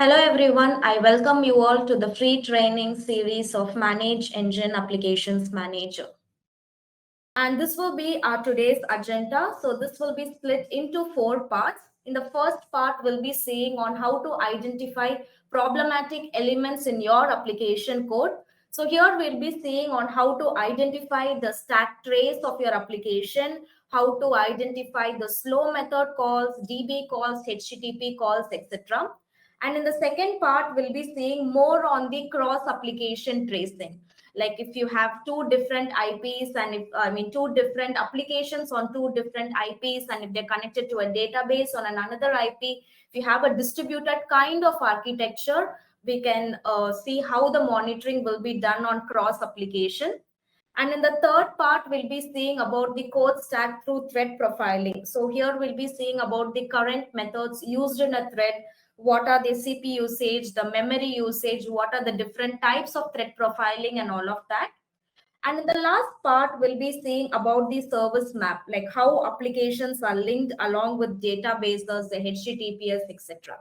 Hello everyone, I welcome you all to the free training series of ManageEngine Applications Manager. And this will be our today's agenda. So this will be split into 4 parts. In the first part, we'll be seeing on how to identify problematic elements in your application code. So here we'll be seeing on how to identify the stack trace of your application, how to identify the slow method calls, DB calls, HTTP calls, etc. And in the second part, we'll be seeing more on the cross application tracing. Like if you have two different IPs and if two different applications on two different IPs, and if they're connected to a database on another IP, if you have a distributed kind of architecture, we can see how the monitoring will be done on cross application. And in the third part, we'll be seeing about the code stack through thread profiling. So here we'll be seeing about the current methods used in a thread. What are the CPU usage, the memory usage, what are the different types of thread profiling and all of that. And in the last part, we'll be seeing about the service map, like how applications are linked along with databases, the HTTPS, etc.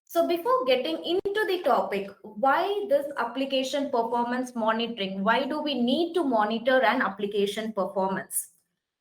So before getting into the topic, why this application performance monitoring? Why do we need to monitor an application performance?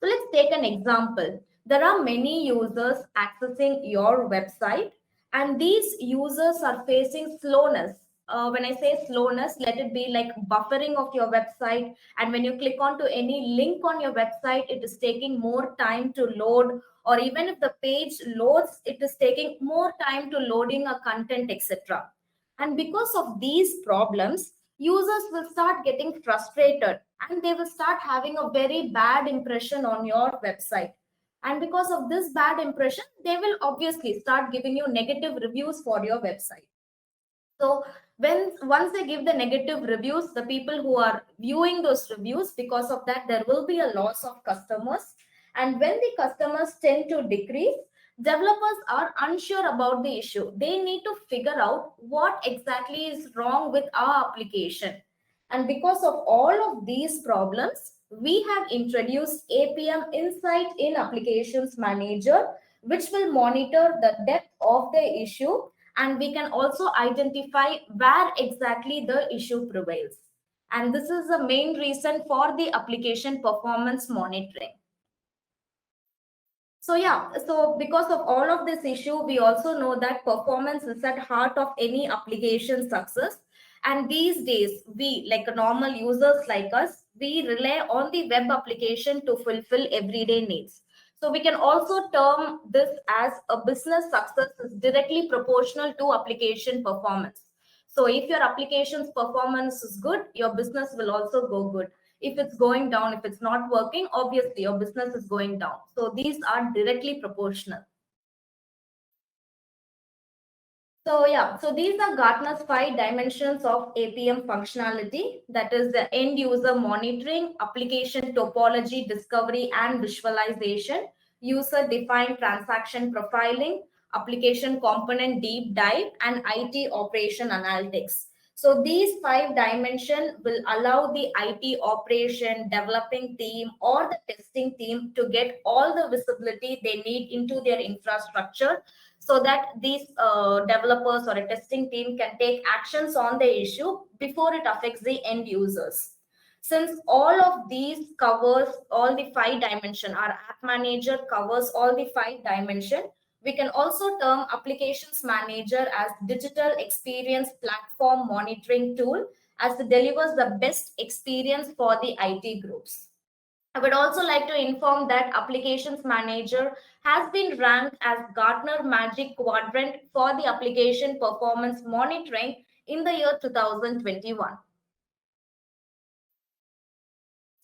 So let's take an example. There are many users accessing your website, and these users are facing slowness. When I say slowness, let it be like buffering of your website. And when you click onto any link on your website, it is taking more time to load, or even if the page loads, it is taking more time to loading a content, etc. And because of these problems, users will start getting frustrated and they will start having a very bad impression on your website. And because of this bad impression, they will obviously start giving you negative reviews for your website. So once they give the negative reviews, the people who are viewing those reviews, because of that, there will be a loss of customers. And when the customers tend to decrease, developers are unsure about the issue. They need to figure out what exactly is wrong with our application. And because of all of these problems, we have introduced APM Insight in Applications Manager, which will monitor the depth of the issue, and we can also identify where exactly the issue prevails. And this is the main reason for the application performance monitoring. So yeah, so because of all of this issue, we also know that performance is at heart of any application success. And these days, we, like normal users like us, we rely on the web application to fulfill everyday needs. So we can also term this as a business success is directly proportional to application performance. So if your application's performance is good, your business will also go good. If it's going down, if it's not working, obviously your business is going down. So these are directly proportional. So yeah, so these are Gartner's 5 dimensions of APM functionality. That is the end user monitoring, application topology, discovery and visualization, user defined transaction profiling, application component deep dive, and IT operation analytics. So these 5 dimensions will allow the IT operation, developing team or the testing team to get all the visibility they need into their infrastructure, so that these developers or a testing team can take actions on the issue before it affects the end users. Since all of these covers all the 5 dimension, our app manager covers all the 5 dimension, we can also term applications manager as digital experience platform monitoring tool, as it delivers the best experience for the IT groups. I would also like to inform that Applications Manager has been ranked as Gartner Magic Quadrant for the application performance monitoring in the year 2021.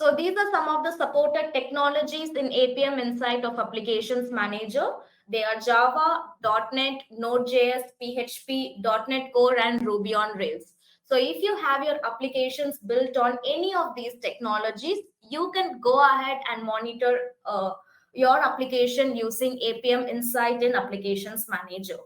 So these are some of the supported technologies in APM Insight of Applications Manager. They are Java, .NET, Node.js, PHP, .NET Core, and Ruby on Rails. So if you have your applications built on any of these technologies, you can go ahead and monitor your application using APM Insight in Applications Manager.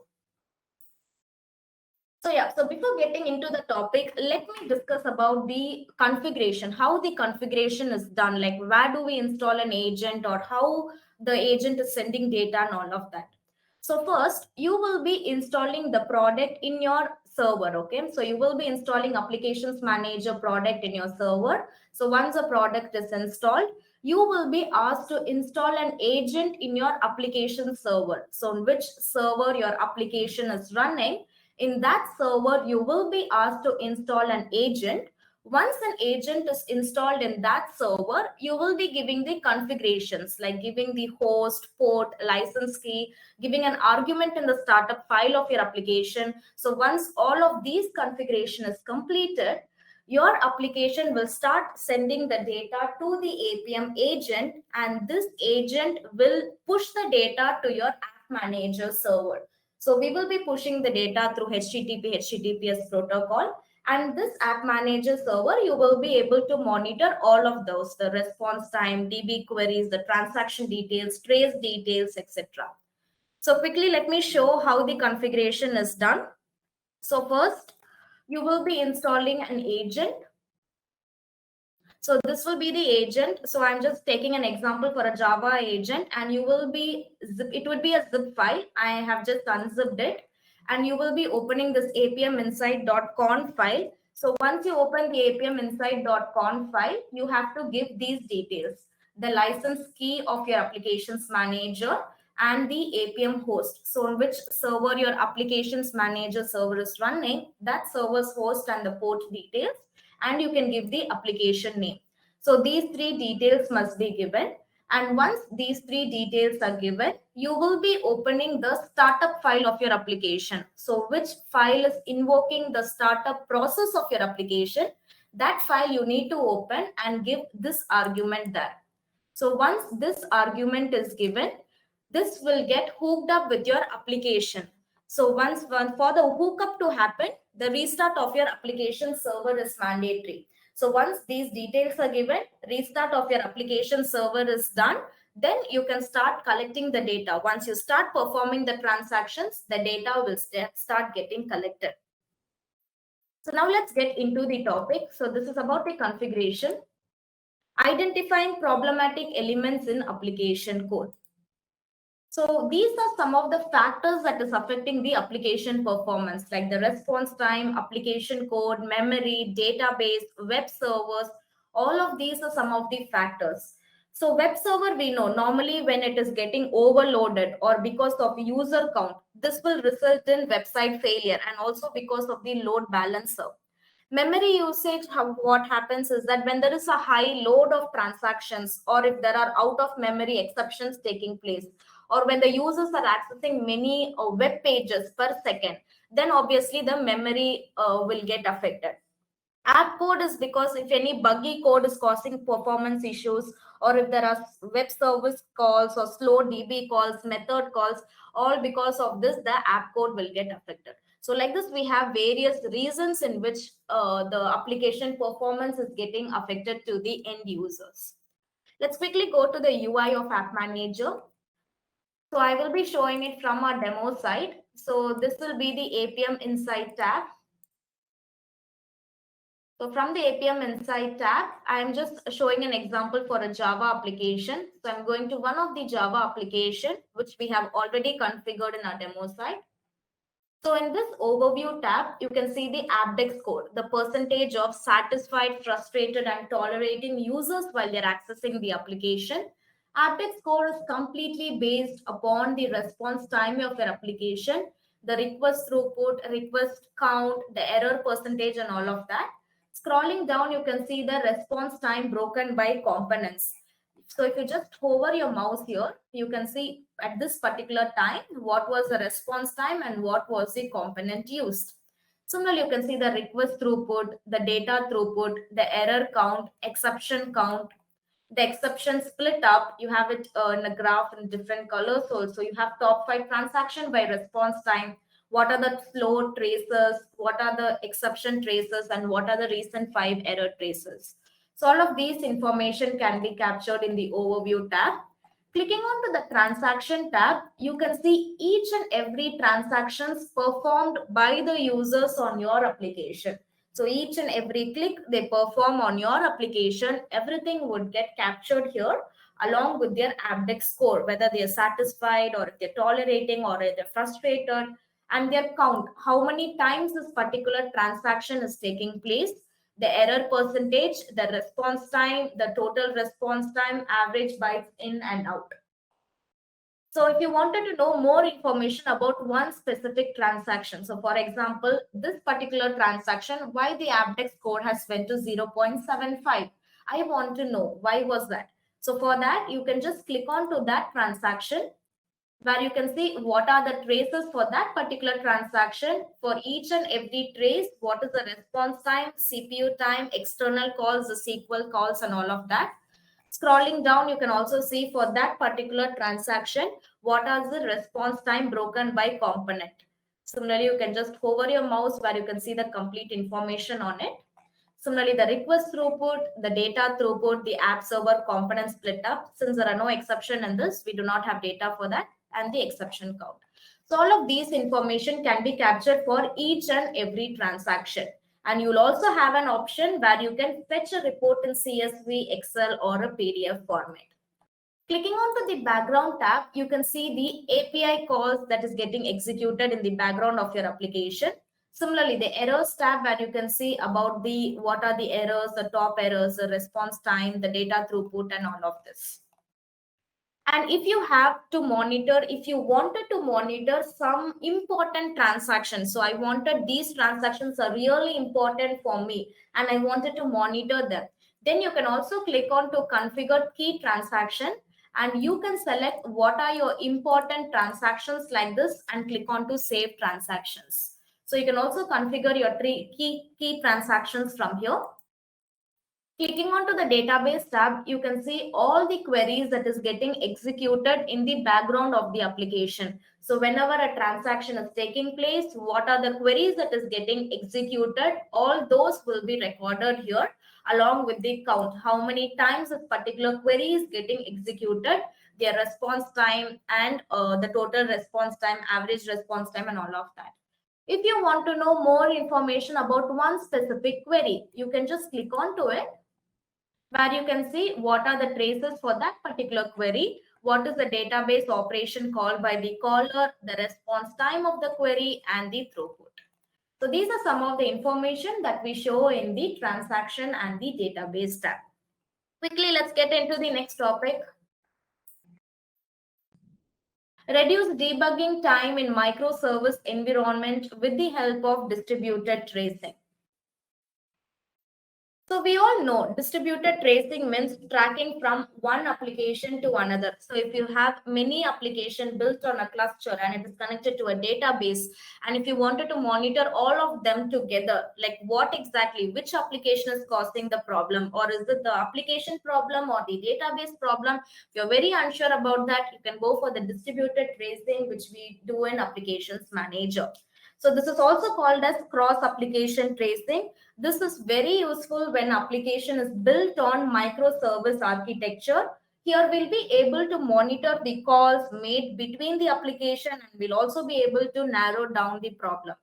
So yeah, so before getting into the topic, let me discuss about the configuration, how the configuration is done, like where do we install an agent or how the agent is sending data and all of that. So first, you will be installing the product in your server. Okay, so you will be installing Applications Manager product in your server. So once a product is installed, you will be asked to install an agent in your application server. So on which server your application is running, in that server, you will be asked to install an agent. Once an agent is installed in that server, you will be giving the configurations like giving the host, port, license key, giving an argument in the startup file of your application. So once all of these configuration is completed, your application will start sending the data to the APM agent, and this agent will push the data to your app manager server. So we will be pushing the data through HTTP, HTTPS protocol, and this app manager server, you will be able to monitor all of those, the response time, DB queries, the transaction details, trace details, etc. So quickly, let me show how the configuration is done. So first, you will be installing an agent. So this will be the agent. So I'm just taking an example for a Java agent, and you will be, it would be a zip file. I have just unzipped it, and you will be opening this APM Insight.conf file. So once you open the APM Insight.conf file, you have to give these details: the license key of your applications manager and the APM host. So on which server your applications manager server is running, that server's host and the port details, and you can give the application name. So these three details must be given. And once these three details are given, you will be opening the startup file of your application. So which file is invoking the startup process of your application, that file you need to open and give this argument there. So once this argument is given, this will get hooked up with your application. So once for the hookup to happen, the restart of your application server is mandatory. So once these details are given, restart of your application server is done, then you can start collecting the data. Once you start performing the transactions, the data will start getting collected. So now let's get into the topic. So this is about the configuration. Identifying problematic elements in application code. So these are some of the factors that is affecting the application performance, like the response time, application code, memory, database, web servers. All of these are some of the factors. So web server, we know normally when it is getting overloaded or because of user count, this will result in website failure, and also because of the load balancer. Memory usage, what happens is that when there is a high load of transactions, or if there are out of memory exceptions taking place, or when the users are accessing many web pages per second, then obviously the memory will get affected. App code is because if any buggy code is causing performance issues, or if there are web service calls or slow DB calls, method calls, all because of this, the app code will get affected. So like this, we have various reasons in which the application performance is getting affected to the end users. Let's quickly go to the UI of App Manager. So I will be showing it from our demo site. So this will be the APM Insight tab. So from the APM Insight tab, I am just showing an example for a Java application. So I'm going to one of the Java application, which we have already configured in our demo site. So in this overview tab, you can see the AppDex score, the percentage of satisfied, frustrated, and tolerating users while they're accessing the application. AppDex score is completely based upon the response time of your application, the request throughput, request count, the error percentage, and all of that. Scrolling down, you can see the response time broken by components. So if you just hover your mouse here, you can see at this particular time, what was the response time and what was the component used. Similarly, you can see the request throughput, the data throughput, the error count, exception count, the exception split up. You have it in a graph in different colors also. You have top 5 transaction by response time. What are the slow traces? What are the exception traces? And what are the recent 5 error traces? So all of these information can be captured in the overview tab. Clicking onto the transaction tab, you can see each and every transactions performed by the users on your application. So each and every click they perform on your application, everything would get captured here. along with their abdex score, whether they are satisfied or if they're tolerating or if they're frustrated, and their count, how many times this particular transaction is taking place, the error percentage, the response time, the total response time, average bytes in and out. So if you wanted to know more information about one specific transaction, so for example, this particular transaction, why the abdex score has went to 0.75, I want to know why was that. So for that, you can just click on to that transaction, where you can see what are the traces for that particular transaction. For each and every trace, what is the response time, CPU time, external calls, the SQL calls, and all of that. Scrolling down, you can also see for that particular transaction, what are the response time broken by component. Similarly, you can just hover your mouse where you can see the complete information on it. Similarly, the request throughput, the data throughput, the app server component split up. Since there are no exception in this, we do not have data for that, and the exception count. So all of these information can be captured for each and every transaction. And you'll also have an option where you can fetch a report in CSV, Excel, or a PDF format. Clicking onto the background tab, you can see the API calls that is getting executed in the background of your application. Similarly, the errors tab, where you can see about the what are the errors, the top errors, the response time, the data throughput, and all of this. And if you have to monitor, if you wanted to monitor some important transactions, so I wanted these transactions are really important for me and I wanted to monitor them, then you can also click on to configure key transaction, and you can select what are your important transactions like this and click on to save transactions. So you can also configure your key transactions from here. Clicking onto the database tab, you can see all the queries that is getting executed in the background of the application. So whenever a transaction is taking place, what are the queries that is getting executed? All those will be recorded here along with the count. How many times this particular query is getting executed, their response time, and the total response time, average response time, and all of that. If you want to know more information about one specific query, you can just click onto it, where you can see what are the traces for that particular query, what is the database operation called by the caller, the response time of the query, and the throughput. So these are some of the information that we show in the transaction and the database tab. Quickly, let's get into the next topic. Reduce debugging time in microservice environment with the help of distributed tracing. So we all know distributed tracing means tracking from one application to another. So if you have many applications built on a cluster and it is connected to a database, and if you wanted to monitor all of them together, like what exactly, which application is causing the problem, or is it the application problem or the database problem? If you're very unsure about that, you can go for the distributed tracing, which we do in Applications Manager. So this is also called as cross application tracing. This is very useful when application is built on microservice architecture. Here we'll be able to monitor the calls made between the application, and we'll also be able to narrow down the problem.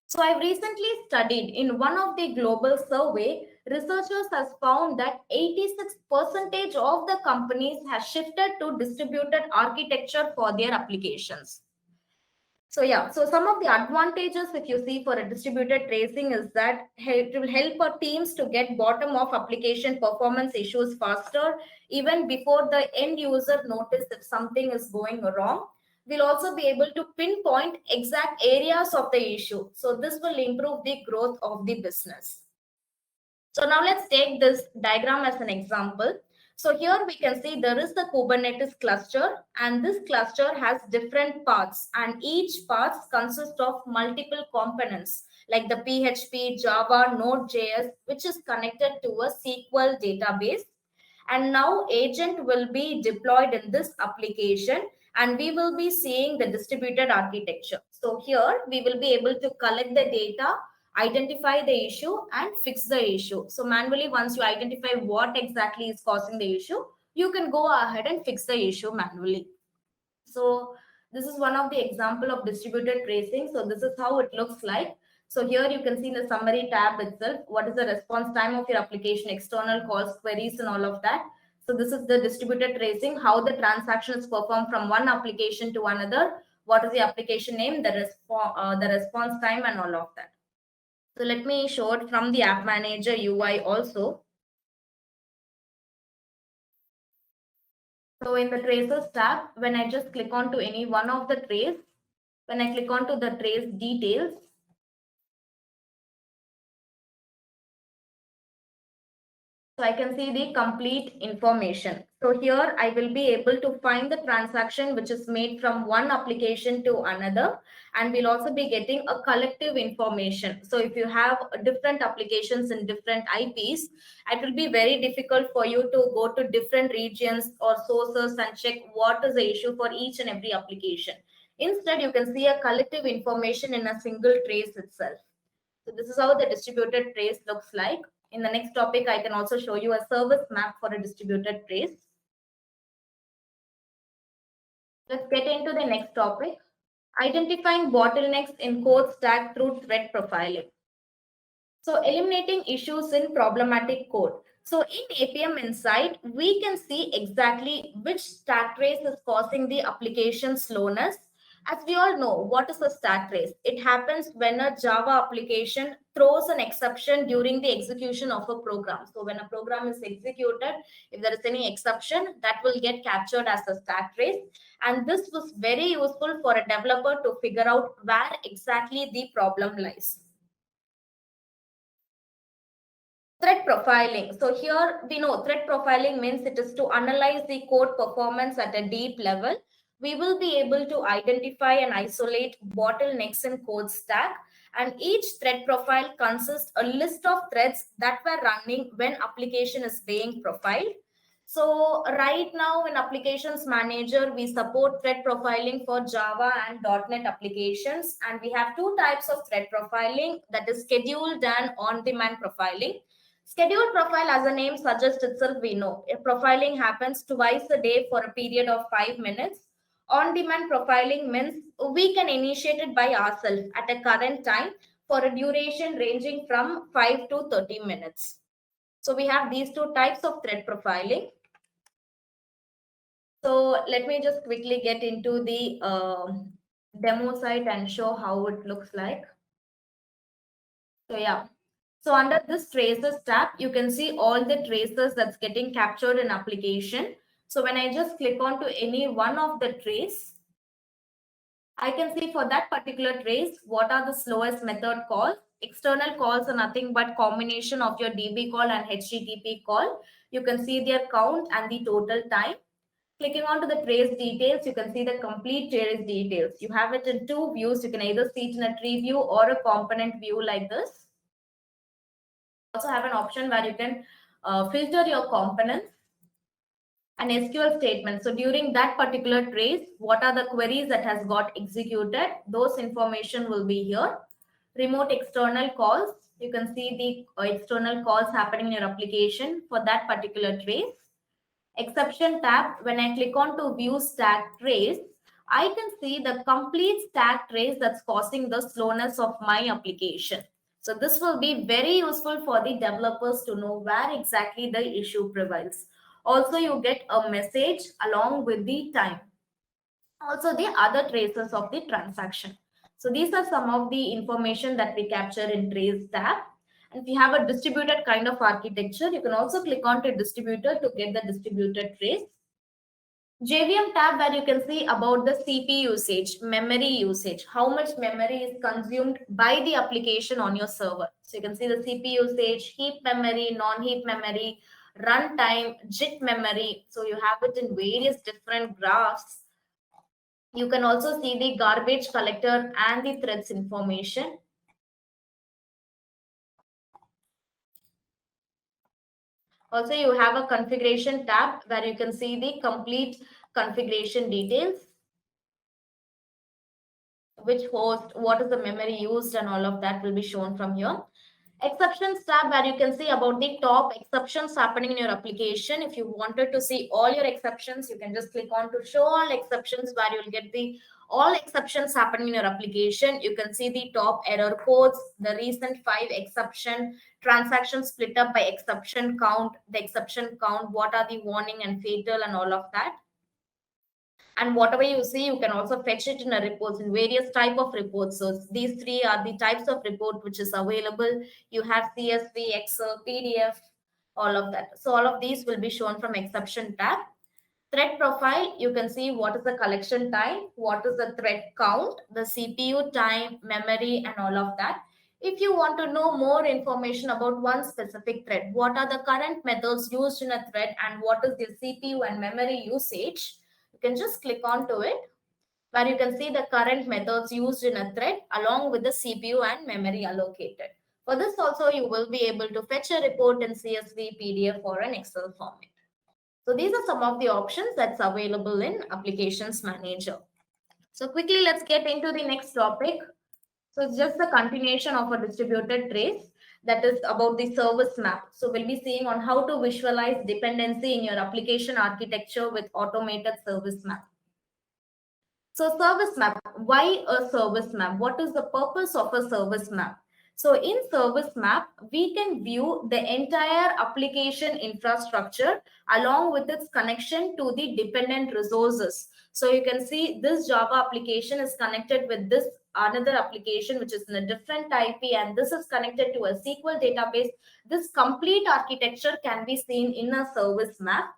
So I've recently studied in one of the global survey, researchers has found that 86% of the companies have shifted to distributed architecture for their applications. So yeah, so some of the advantages if you see for a distributed tracing is that it will help our teams to get bottom of application performance issues faster, even before the end user notice if something is going wrong. We'll also be able to pinpoint exact areas of the issue. So this will improve the growth of the business. So now let's take this diagram as an example. So here we can see there is the Kubernetes cluster, and this cluster has different paths, and each path consists of multiple components like the PHP, Java, Node.js, which is connected to a SQL database. And now agent will be deployed in this application, and we will be seeing the distributed architecture. So here we will be able to collect the data, identify the issue, and fix the issue. So manually, once you identify what exactly is causing the issue, you can go ahead and fix the issue manually. So this is one of the example of distributed tracing. So this is how it looks like. So here you can see in the summary tab itself, what is the response time of your application, external calls, queries, and all of that. So this is the distributed tracing, how the transaction is performed from one application to another. What is the application name, the response time, and all of that. So let me show it from the App Manager UI also. So in the traces tab, when I just click on to any one of the trace, when I click on to the trace details, so I can see the complete information. So here I will be able to find the transaction which is made from one application to another, and we'll also be getting a collective information. So if you have different applications in different IPs, it will be very difficult for you to go to different regions or sources and check what is the issue for each and every application. Instead, you can see a collective information in a single trace itself. So this is how the distributed trace looks like. In the next topic, I can also show you a service map for a distributed trace. Let's get into the next topic. Identifying bottlenecks in code stack through thread profiling. So eliminating issues in problematic code. So in APM Insight, we can see exactly which stack trace is causing the application slowness. As we all know, what is a stack trace? It happens when a Java application throws an exception during the execution of a program. So when a program is executed, if there is any exception, that will get captured as a stack trace. And this was very useful for a developer to figure out where exactly the problem lies. Thread profiling. So here we know thread profiling means it is to analyze the code performance at a deep level. We will be able to identify and isolate bottlenecks in code stack, and each thread profile consists a list of threads that were running when application is being profiled. So right now in Applications Manager, we support thread profiling for Java and .NET applications, and we have two types of thread profiling, that is scheduled and on-demand profiling. Scheduled profile, as the name suggests itself, we know profiling happens twice a day for a period of 5 minutes. On-demand profiling means we can initiate it by ourselves at a current time for a duration ranging from 5 to 30 minutes. So we have these two types of thread profiling. So let me just quickly get into the demo site and show how it looks like. So yeah. So under this traces tab, you can see all the traces that's getting captured in application. So when I just click on to any one of the trace, I can see for that particular trace, what are the slowest method calls. External calls are nothing but combination of your DB call and HTTP call. You can see their count and the total time. Clicking on to the trace details, you can see the complete trace details. You have it in two views. You can either see it in a tree view or a component view like this. Also have an option where you can filter your components and SQL statements. So during that particular trace, what are the queries that has got executed? Those information will be here. Remote external calls. You can see the external calls happening in your application for that particular trace. Exception tab. When I click on to view stack trace, I can see the complete stack trace that's causing the slowness of my application. So this will be very useful for the developers to know where exactly the issue prevails. Also, you get a message along with the time. Also, the other traces of the transaction. So these are some of the information that we capture in trace tab. And if you have a distributed kind of architecture, you can also click on to distributor to get the distributed trace. JVM tab, where you can see about the CPU usage, memory usage, how much memory is consumed by the application on your server. So you can see the CPU usage, heap memory, non-heap memory, runtime, JIT memory. So you have it in various different graphs. You can also see the garbage collector and the threads information. Also, you have a configuration tab where you can see the complete configuration details, which host, what is the memory used, and all of that will be shown from here. Exceptions tab, where you can see about the top exceptions happening in your application. If you wanted to see all your exceptions, you can just click on to show all exceptions, where you'll get the all exceptions happen in your application. You can see the top error codes, the recent 5 exception, transactions split up by exception count, the exception count, what are the warning and fatal and all of that. And whatever you see, you can also fetch it in a reports in various type of reports. So these three are the types of report which is available. You have CSV, Excel, PDF, all of that. So all of these will be shown from exception tab. Thread profile, you can see what is the collection time, what is the thread count, the CPU time, memory, and all of that. If you want to know more information about one specific thread, what are the current methods used in a thread and what is the CPU and memory usage, you can just click onto it, where you can see the current methods used in a thread along with the CPU and memory allocated. For this also, you will be able to fetch a report in CSV, PDF, or an Excel format. So these are some of the options that's available in Applications Manager. So quickly, let's get into the next topic. So it's just a continuation of a distributed trace, that is about the service map. So we'll be seeing on how to visualize dependency in your application architecture with automated service map. So service map, why a service map? What is the purpose of a service map? So in service map, we can view the entire application infrastructure along with its connection to the dependent resources. So you can see this Java application is connected with this another application which is in a different IP, and this is connected to a SQL database. This complete architecture can be seen in a service map.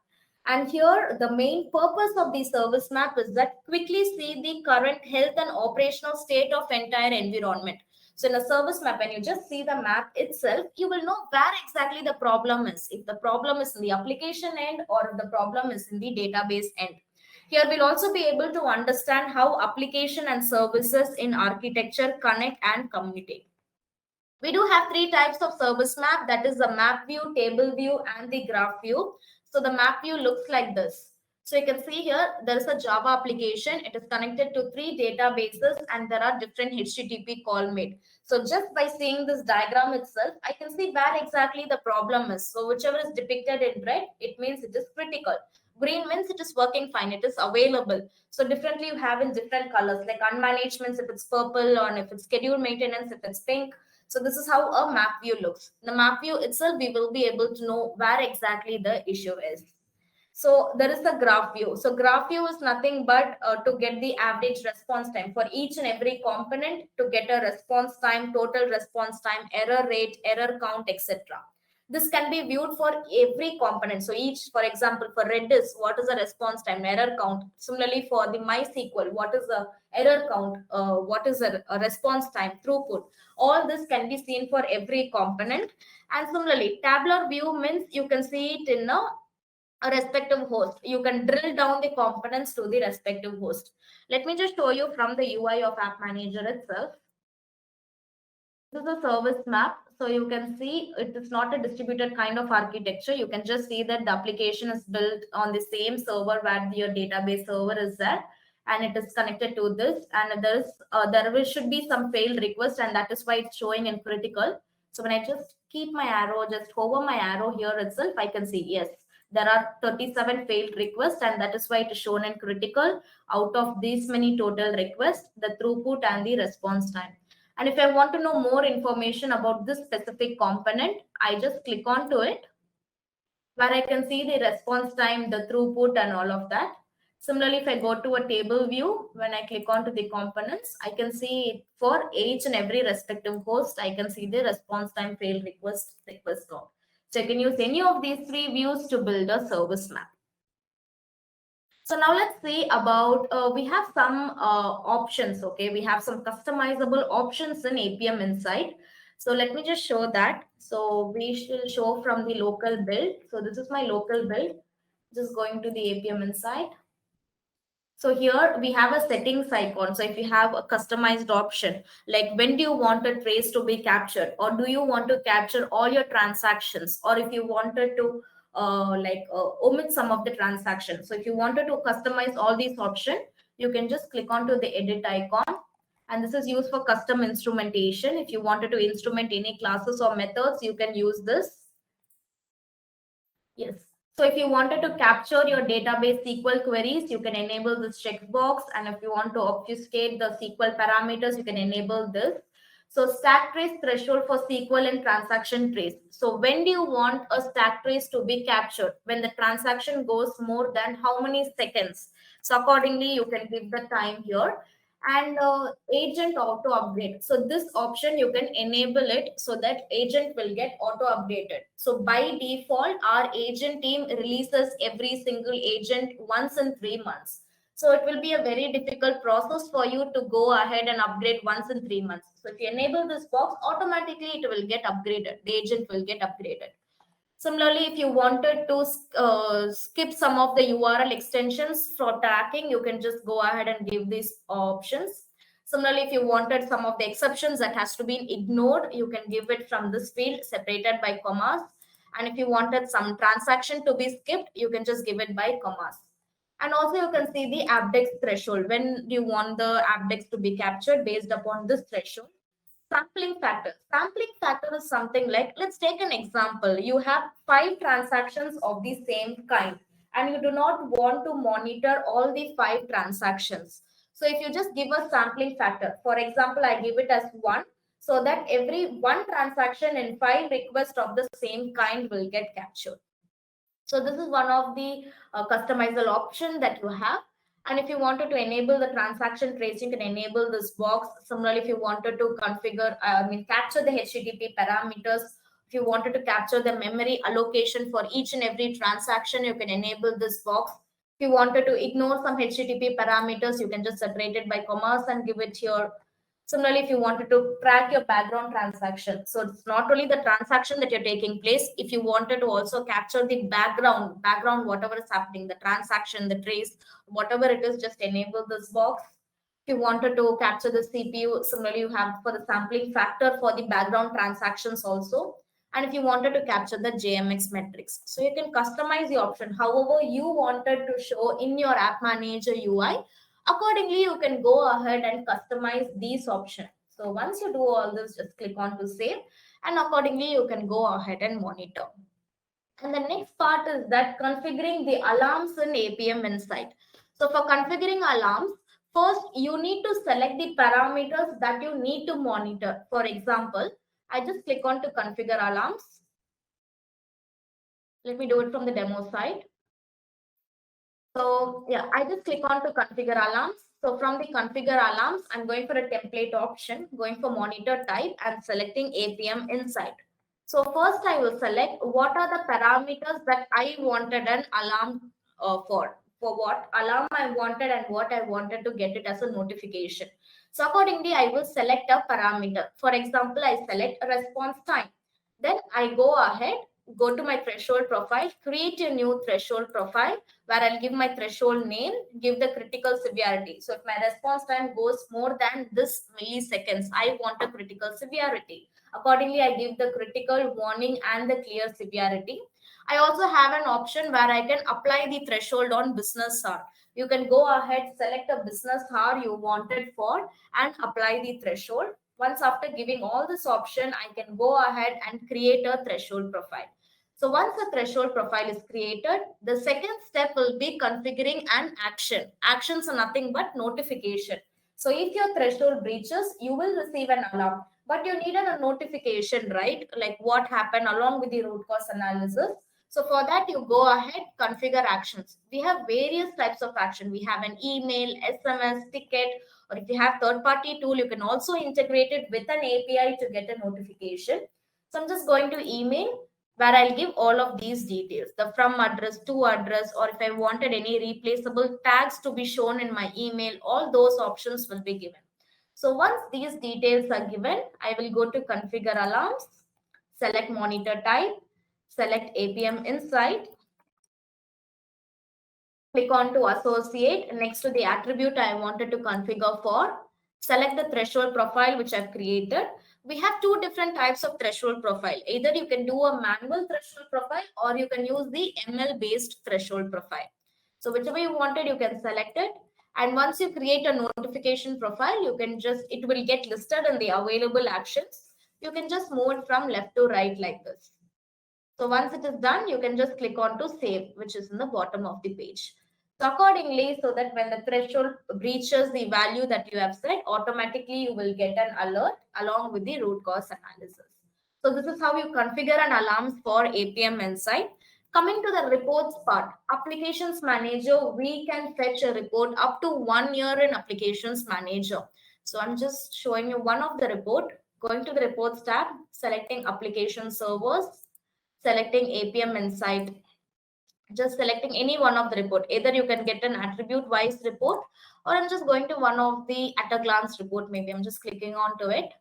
And here, the main purpose of the service map is that quickly see the current health and operational state of entire environment. So in a service map, when you just see the map itself, you will know where exactly the problem is. If the problem is in the application end or if the problem is in the database end. Here we'll also be able to understand how application and services in architecture connect and communicate. We do have 3 types of service map, that is the map view, table view, and the graph view. So the map view looks like this. So you can see here, there is a Java application. It is connected to 3 databases and there are different HTTP call made. So just by seeing this diagram itself, I can see where exactly the problem is. So whichever is depicted in red, it means it is critical. Green means it is working fine, it is available. So differently you have in different colors, like unmanaged means if it's purple, or if it's scheduled maintenance, if it's pink. So this is how a map view looks. The map view itself, we will be able to know where exactly the issue is. So there is the graph view. So graph view is nothing but to get the average response time for each and every component, to get a response time, total response time, error rate, error count, etc. This can be viewed for every component. So each, for example, for Redis, what is the response time, error count? Similarly, for the MySQL, what is the error count? What is the response time, throughput? All this can be seen for every component. And similarly, tabular view means you can see it in a respective host. You can drill down the components to the respective host. Let me just show you from the UI of App Manager itself. This is a service map. So you can see it is not a distributed kind of architecture. You can just see that the application is built on the same server where your database server is there, and it is connected to this. And there should be some failed request, and that is why it's showing in critical. So when I just keep my arrow, just hover my arrow here itself, I can see yes, there are 37 failed requests, and that is why it is shown in critical. Out of these many total requests, the throughput and the response time. And if I want to know more information about this specific component, I just click onto it, where I can see the response time, the throughput, and all of that. Similarly, if I go to a table view, when I click onto the components, I can see for each and every respective host, I can see the response time, failed request count. So I can use any of these 3 views to build a service map. So now let's see about, we have some options, okay? We have some customizable options in APM Insight. So let me just show that. So we shall show from the local build. So this is my local build. Just going to the APM Insight. So here we have a settings icon. So if you have a customized option, like when do you want a trace to be captured, or do you want to capture all your transactions, or if you wanted to omit some of the transactions. So if you wanted to customize all these options, you can just click onto the edit icon. And this is used for custom instrumentation. If you wanted to instrument any classes or methods, you can use this. Yes. So if you wanted to capture your database SQL queries, you can enable this checkbox. And if you want to obfuscate the SQL parameters, you can enable this. So stack trace threshold for SQL and transaction trace. So when do you want a stack trace to be captured? When the transaction goes more than how many seconds? So accordingly, you can give the time here. And agent auto update, so this option you can enable it so that agent will get auto updated. So by default our agent team releases every single agent once in 3 months, so it will be a very difficult process for you to go ahead and upgrade once in 3 months. So if you enable this box, automatically it will get upgraded, the agent will get upgraded. Similarly, if you wanted to skip some of the URL extensions for tracking, you can just go ahead and give these options. Similarly, if you wanted some of the exceptions that has to be ignored, you can give it from this field separated by commas. And if you wanted some transaction to be skipped, you can just give it by commas. And also you can see the abdex threshold. When do you want the abdex to be captured based upon this threshold? Sampling factor. Sampling factor is something like, let's take an example. You have 5 transactions of the same kind, and you do not want to monitor all the 5 transactions. So if you just give a sampling factor, for example, I give it as 1, so that every 1 transaction in 5 requests of the same kind will get captured. So this is one of the customizable option that you have. And if you wanted to enable the transaction tracing, you can enable this box. Similarly, if you wanted to configure, capture the HTTP parameters, if you wanted to capture the memory allocation for each and every transaction, you can enable this box. If you wanted to ignore some HTTP parameters, you can just separate it by commas and give it here. Similarly, if you wanted to track your background transaction, so it's not only the transaction that you're taking place, if you wanted to also capture the background, whatever is happening, the transaction, the trace, whatever it is, just enable this box. If you wanted to capture the CPU, similarly, you have for the sampling factor for the background transactions also. And if you wanted to capture the JMX metrics, so you can customize the option however you wanted to show in your App Manager UI. Accordingly, you can go ahead and customize these options. So once you do all this, just click on to save, and accordingly, you can go ahead and monitor. And the next part is that configuring the alarms in APM Insight. So for configuring alarms, first you need to select the parameters that you need to monitor. For example, I just click on to configure alarms. Let me do it from the demo side. So yeah, I just click on to configure alarms. So from the configure alarms, I'm going for a template option, going for monitor type and selecting APM Insight. So first I will select what are the parameters that I wanted an alarm for what alarm I wanted and what I wanted to get it as a notification. So accordingly, I will select a parameter. For example, I select a response time. Then I go ahead, go to my threshold profile, create a new threshold profile where I'll give my threshold name, give the critical severity. So if my response time goes more than this milliseconds, I want a critical severity. Accordingly, I give the critical, warning, and the clear severity. I also have an option where I can apply the threshold on business hour. You can go ahead, select a business hour you wanted for, and apply the threshold. Once after giving all this option, I can go ahead and create a threshold profile. So once the threshold profile is created, the second step will be configuring an action. Actions are nothing but notification. So if your threshold breaches, you will receive an alarm, but you needed a notification, right? Like what happened along with the root cause analysis. So for that, you go ahead, configure actions. We have various types of action. We have an email, SMS, ticket, or if you have third-party tool, you can also integrate it with an API to get a notification. So I'm just going to email, where I'll give all of these details, the from address, to address, or if I wanted any replaceable tags to be shown in my email, all those options will be given. So once these details are given, I will go to configure alarms, select monitor type, select APM Insight, click on to associate. Next to the attribute I wanted to configure for, select the threshold profile which I've created. We have two different types of threshold profile. Either you can do a manual threshold profile or you can use the ML based threshold profile. So whichever you wanted, you can select it. And once you create a notification profile, you can just, it will get listed in the available actions. You can just move it from left to right like this. So once it is done, you can just click on to save, which is in the bottom of the page. So accordingly, so that when the threshold breaches the value that you have set, automatically you will get an alert along with the root cause analysis. So this is how you configure an alarms for APM Insight. Coming to the reports part, Applications Manager, we can fetch a report up to 1 year in Applications Manager. So I'm just showing you one of the report. Going to the reports tab, selecting application servers, selecting APM Insight, just selecting any one of the report. Either you can get an attribute wise report, or I'm just going to one of the at a glance report. Maybe I'm just clicking on to it.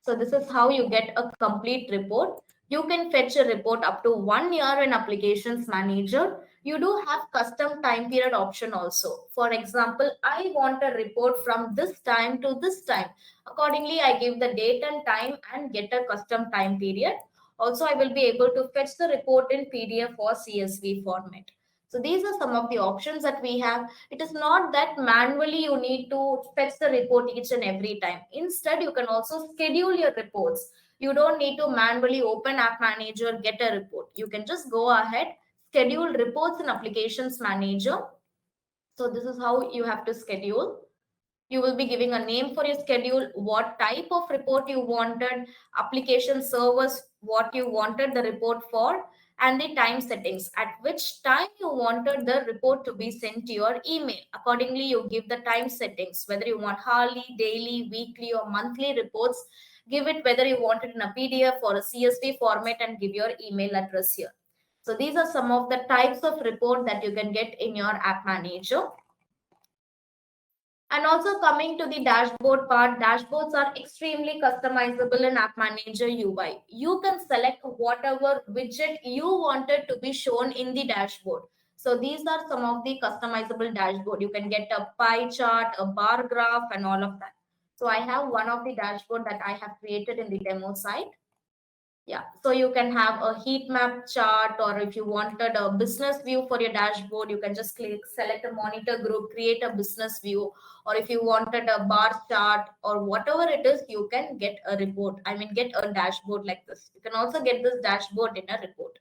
So this is how you get a complete report. You can fetch a report up to 1 year in Applications Manager. You do have custom time period option also. For example, I want a report from this time to this time. Accordingly, I give the date and time and get a custom time period. Also, I will be able to fetch the report in PDF or CSV format. So these are some of the options that we have. It is not that manually you need to fetch the report each and every time. Instead, you can also schedule your reports. You don't need to manually open App Manager, get a report. You can just go ahead, schedule reports in Applications Manager. So this is how you have to schedule. You will be giving a name for your schedule, what type of report you wanted, application servers, what you wanted the report for, and the time settings, at which time you wanted the report to be sent to your email. Accordingly, you give the time settings, whether you want hourly, daily, weekly, or monthly reports. Give it whether you want it in a PDF or a CSV format, and give your email address here. So these are some of the types of report that you can get in your App Manager. And also coming to the dashboard part, dashboards are extremely customizable in App Manager UI. You can select whatever widget you wanted to be shown in the dashboard. So these are some of the customizable dashboard. You can get a pie chart, a bar graph, and all of that. So I have one of the dashboard that I have created in the demo site. Yeah, so you can have a heat map chart, or if you wanted a business view for your dashboard, you can just click, select a monitor group, create a business view, or if you wanted a bar chart or whatever it is, you can get a report. I mean, get a dashboard like this. You can also get this dashboard in a report.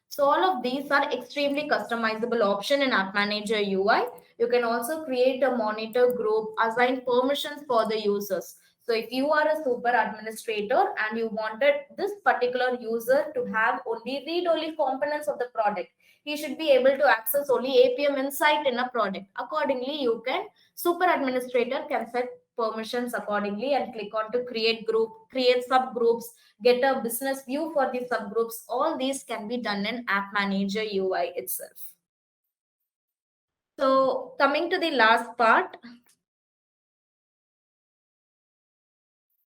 So all of these are extremely customizable option in App Manager UI. You can also create a monitor group, assign permissions for the users. So if you are a super administrator and you wanted this particular user to have only read-only components of the product, he should be able to access only APM Insight in a product. Accordingly, you can, super administrator can set permissions accordingly and click on to create group, create subgroups, get a business view for the subgroups. All these can be done in App Manager UI itself. So coming to the last part,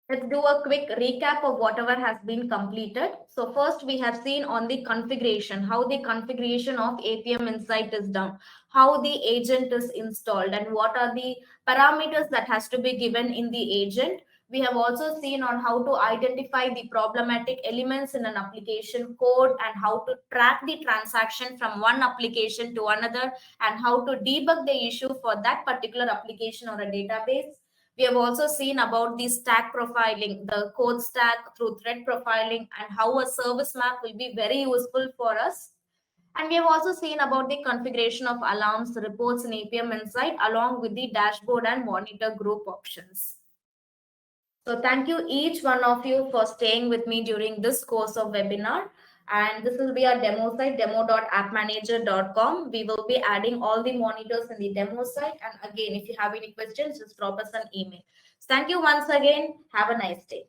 let's do a quick recap of whatever has been completed. So first we have seen on the configuration, how the configuration of APM Insight is done, how the agent is installed, and what are the parameters that has to be given in the agent. We have also seen on how to identify the problematic elements in an application code and how to track the transaction from one application to another and how to debug the issue for that particular application or a database. We have also seen about the stack profiling, the code stack through thread profiling, and how a service map will be very useful for us. And we have also seen about the configuration of alarms, reports in APM Insight, along with the dashboard and monitor group options. So thank you each one of you for staying with me during this course of webinar. And this will be our demo site, demo.appmanager.com. We will be adding all the monitors in the demo site. And again, if you have any questions, just drop us an email. Thank you once again. Have a nice day.